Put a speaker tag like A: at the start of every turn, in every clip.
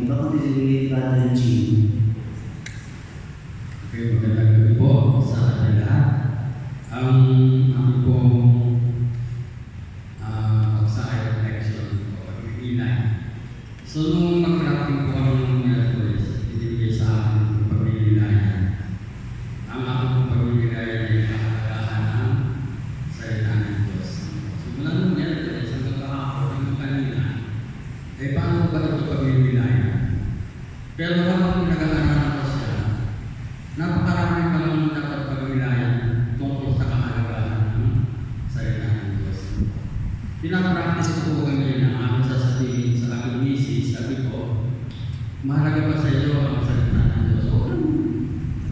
A: Bakit si Brother Jim?
B: Okay, magandang gabi po sa ating lahat. Ang aking pong pagsaya election o pag-iinay. So, nung mag-tracking po kami ng Merkulis, ibigay sa akin yung pag-iinayan. Ang aking pong pag-iinayan ay kahalagahan ng salita ng Diyos. So, mula nung Merkulis, ang kakahapon ng kanina, ay paano ba ito pag-iinayan? Pero habang nag-aaralan ko siya, napakarami pa lang dapat pag-wilayan tungkol sa kahalagahan ng salita ng Diyos. Pinapractice ko po ngayon ang aking sasabihin sa aking misis, sabi ko, mahalaga pa sa iyo ang salita ng Diyos.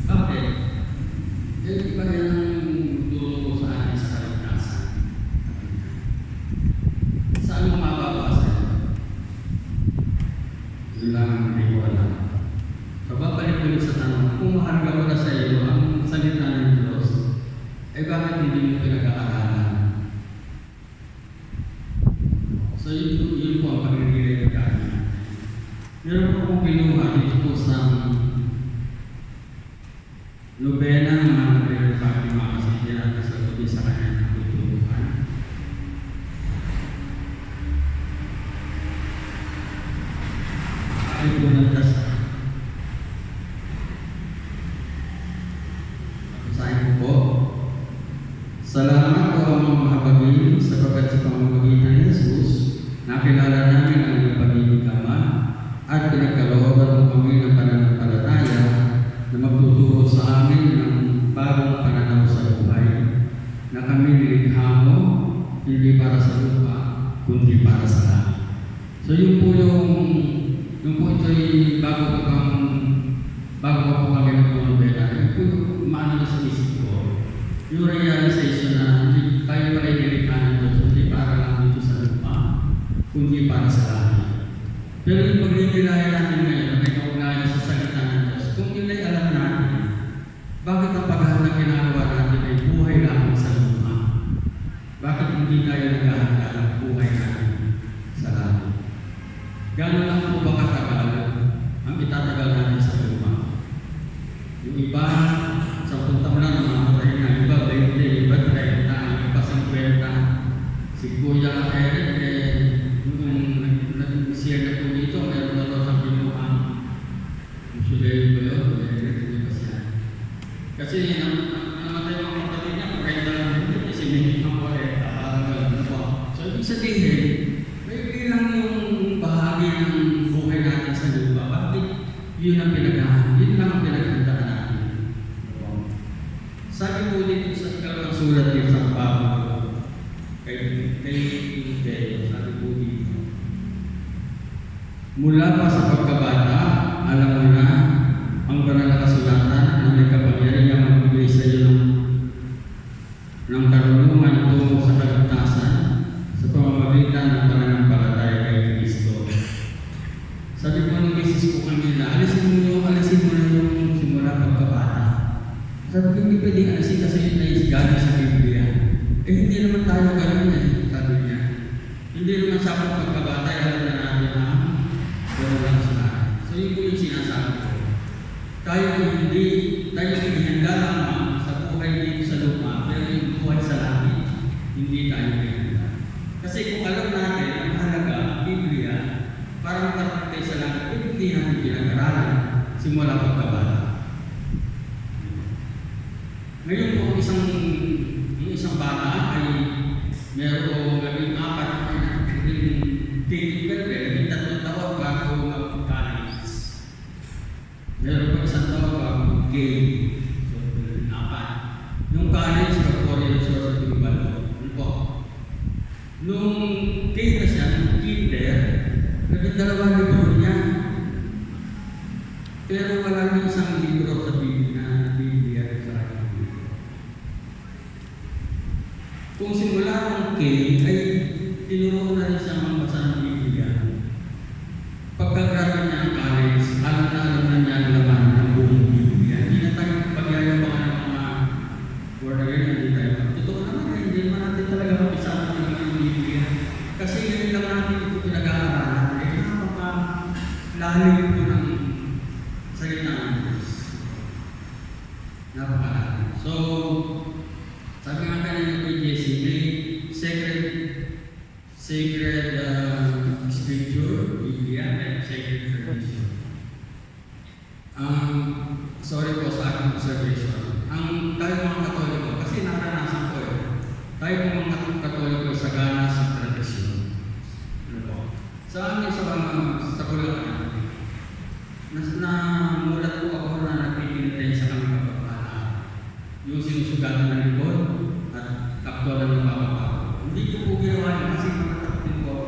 B: Bakit? Iba yan ang dulo ko sa akin sa kaligtasan. Saan mo mababasa ito? Yun lang ang hindi ko alam. So, babalik ulit sa tanong, kung mahalaga pala sa iyo ang salita ng Diyos, eh bakit hindi mo pinag-aaralan? So, yun po ang pag-iinay ng kanya. Meron po akong pinuha dito po sa nobena ng mga nagre-refacting mga kasidya natin sa gabi sa kanya ng tutuluhan. Ay po ng dasal. Salamat po ang mga kapagin sapagkat sa pamamagitan ni Jesus, nakilala namin ang iyong pag-ibig Ama at pinagkalooban mo kami ng pananampalataya na magtuturo sa amin ng bagong pananaw sa buhay na kami nilikha mo, hindi para sa lupa, kundi para sa langit. So yun po ito'y bago pa po kami nagpunobela, yun po yung maano na sa isip ko. Yung realization na hindi tayo pala nilikha ng Diyos, hindi para lang dito sa lupa, kundi para sa langit. Pero yung pag-nilayan natin ngayon, na may kaugnayan sa salita ng Diyos, kung yun ay alam natin, bakit ang paghahanap na ginagawa natin ay buhay lamang sa lupa? Bakit hindi tayo naghahanda ng buhay natin sa langit? Gano'n lang po ba katagal ang itatagal natin sa lupa? Yung iba, sa taon na namatay na, iba 20, iba 30, iba 50. Si Kuya Eric, nung nag-share na po dito, meron na daw sa pinuha. Musuleyo ba yun? Hindi ba siya? Kasi namatay mga kapatid niya, pagkaita lang hindi, kasi may ang 40, So, ibig sabihin, may bilang yung bahagi ng buhay natin sa lupa. Bakit yun ang pinagahan? Yun lang ang pinaghandaan natin. Sabi po dito sa ikalawang sulat ni San Pablo kay Timoteo, sabi po dito, mula pa sa pagkabata, alam mo na ang banal na kasulatan na may kapangyarihan magbigay sa iyo ng karunungan tungo sa kaligtasan sa pamamagitan ng pananampalataya kay Kristo. Sabi po ng misis ko kanina, alisin mo na yung simula pagkabata. Sabi ko, hindi pwedeng alisin kasi yun ay galing sa Biblia. Eh, hindi naman tayo ganun sabi niya. Hindi naman sa pagkabata, alam na natin na gano'n lang sa lahat. So, yun po yung sinasabi ko. Tayo hinihanda lamang sa buhay dito sa lupa, pero yung buhay sa langit, hindi tayo hinihanda. Kasi kung alam natin, ang mahalaga, Biblia, para makarating sa langit, hindi natin pinag-aralan simula pagkabata. Ngayon po, yung isang bata ay merong gabing 4, tatlong taon bago mag-college. Meron pa isang taon bago mag-game. So, 4. Yung college, pag-4 sa Bibalo. Ano po? Nung game na siya, nung kinder, naging 2 libro niya. Pero wala nang isang libro sa Biblia sa akin. Kung simula ng K ay tinuro na rin siya magbasa ng Biblia. Pagkagraduate niya ng college, alam na niya ang laman ng buong Biblia. Hindi na tayo pagyayabangan ng mga word again, hindi tayo. Totoo naman, hindi naman natin talaga mapisahan ng Biblia. Kasi yun lang natin ito pinag-aaralan. lalim po ng salita ng Diyos. Napakalalim. So, sabi nga kanina kay Jesse, may sacred scripture, Biblia, and sacred tradition. Sorry po sa aking observation. Tayo mga Katoliko, kasi naranasan ko tayo mga Katoliko sagana sa tradisyon. Ano po? Sa amin, sa Bulacan, namulat po ako na nagpipinitay sa kami kapapala. Yung sinusugatan ng likod at kapturan ng bababa. Hindi ko po ginawa yun kasi matatakot po ako.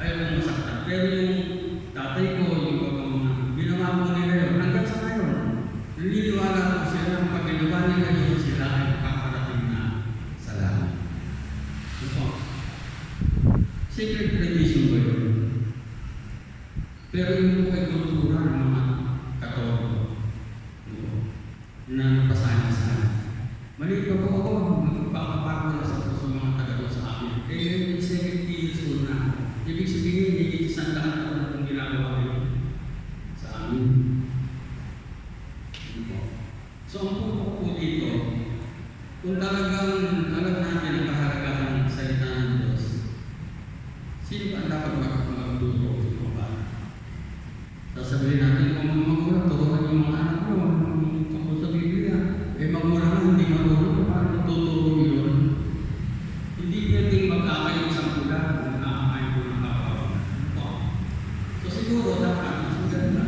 B: Ayaw kong masaktan. Pero yung tatay ko, yung mga ginawa mo nila yun, hanggang sa ngayon, naniniwala ko sila ang pag ginawa nila yun, sila ay makakarating na sa langit. Ito. Sacred tradition ba yun? Pero yung po ay kultura ng mga Katoliko na napasaya sa akin. Mali pa po ako, magpapapako na sa mga taga sa akin. Kaya yung 70 years old na, ibig sabihin, hindi isang daan ako na itong ginagawa ko sa amin. So ang punto po dito, kung talagang alam natin ang kahalagahan ng salita ng Diyos, sino ba dapat magtuturo sa mga bata? Sasabihin natin, kung mga magulang, turuan yung mga anak mo, tungkol sa Biblia. Magulang na hindi marunong, paano tuturo yun? Hindi pwedeng magkakayo isang pula, magkakayo po ng kapawalan. So siguro, dapat, mas maganda.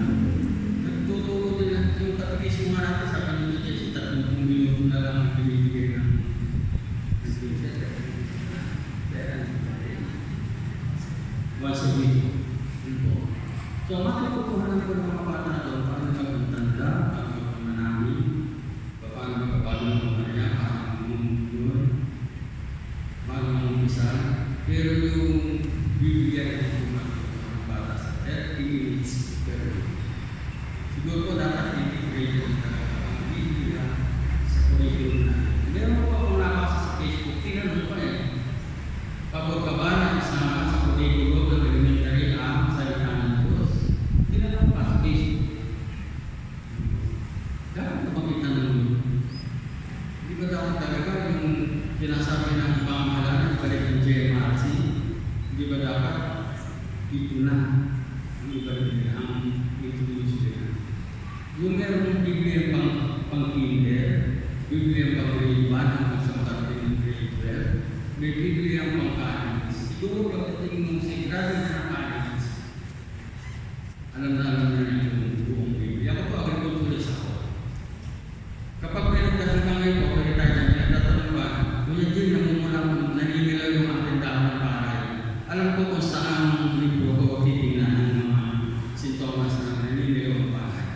B: Nagtuturo din yung katekismo nga natin sa kanila kasi 30 minuto na lang ang binibigay ng once a week. So, matututuhan ko ng mga bata na doon paano magtanda, paano magmanami, paano magpapalo ng mga niya, paano yun, paano mag-umpisa. Pero yung Biblia ay mga bata sa 30 minutes per week. Siguro ko dapat integrate yung ang Biblia sa curriculum na. Meron ko akong nabasa sa Facebook, tinanong ko pagod ka ba na isama sa curriculum ng elementary ang salita ng Diyos? Tinanong pa sa Facebook. Dapat makita ng hindi ba dapat talaga yung sinasabi ng pamahalaan balik ng JMRC? Hindi ba dapat ito na ang ibalik nila, ang introduce nila? Yung meron ng Biblia pang-kinder, Biblia pang-grade 1 hanggang sa matating ng grade 12, may Biblia pang-college. Siguro pagdating ng grade na college, alam na yung buong Biblia. Ako po, agriculturist ako. Kapag may nagkasangkangay po, pwede tayo na pinagtatanong ba, Kuya Jim, naninilaw yung aking daan ng paray. Alam ko kung saan libro ko titignan ng mga sintomas na naninilaw ang paray.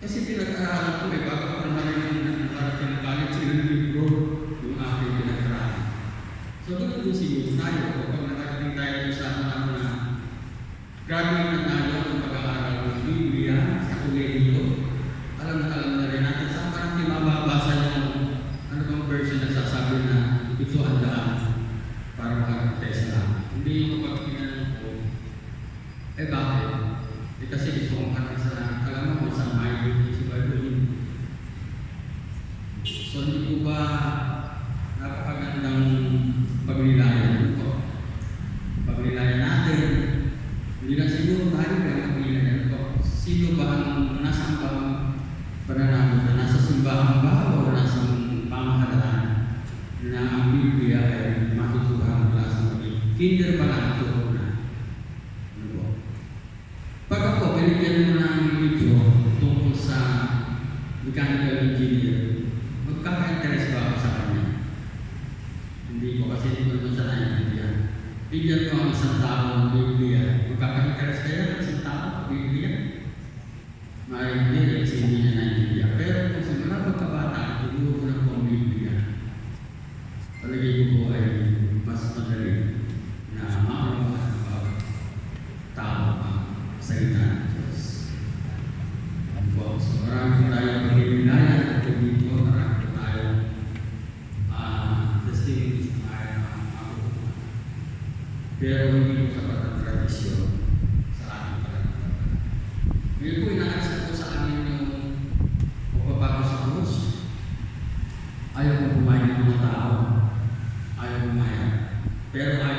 B: Kasi pinag-aaralan ko, bago ko narinig na nakarating ng college, yung libro, yung aking pinag-aaralan. So, doon po siguro tayo, kapag nakarating tayo sa ano na grabe na tayo ang pag-aaral ng Biblia sa kolehiyo. Alam na rin natin saan parang mababasa yung ano bang version na sasabi na ito ang daan para makakatest lang. Hindi yung kapag pinanong ko, bakit? Kasi gusto kong kata sa alam mo kung saan may si Bible. So hindi po ba napakagandang paglilayan ito? Paglilayan natin. Hindi lang siguro tayo kaya paglilayan ito. Sino ba ang nasang pananamit na nasa simbahan ba o nasa pamahalaan na ang Biblia ay matutuhan mula sa mga kinder pa lang ito na. Ano po? Pag ako, binigyan mo ng video tungkol sa mechanical engineer, magkaka-interest ba ako sa kanya? Hindi ko kasi hindi ko naman sa naiintindihan. Bigyan ko ang isang tao ng Biblia. Magkaka-interest kaya ng isang tao ng Biblia? Hindi kasi hindi niya naiintindihan. Pero kung simula pagkabata, tinuro ko na po ang Biblia. Palagay ko po ay mas madali na makakuha ng bawat tao ang salita ng Diyos. So marami po tayo pag-ibilayan at dito marami po tayo testimonies na kaya makukuha. Pero hindi po sapat ang tradisyon sa ating pagkakataon. Ngayon po, inaaksan ko sa amin yung pagpapako sa krus. Ayaw ko pumayag ng mga tao. Ayaw pumayag. Pero ayaw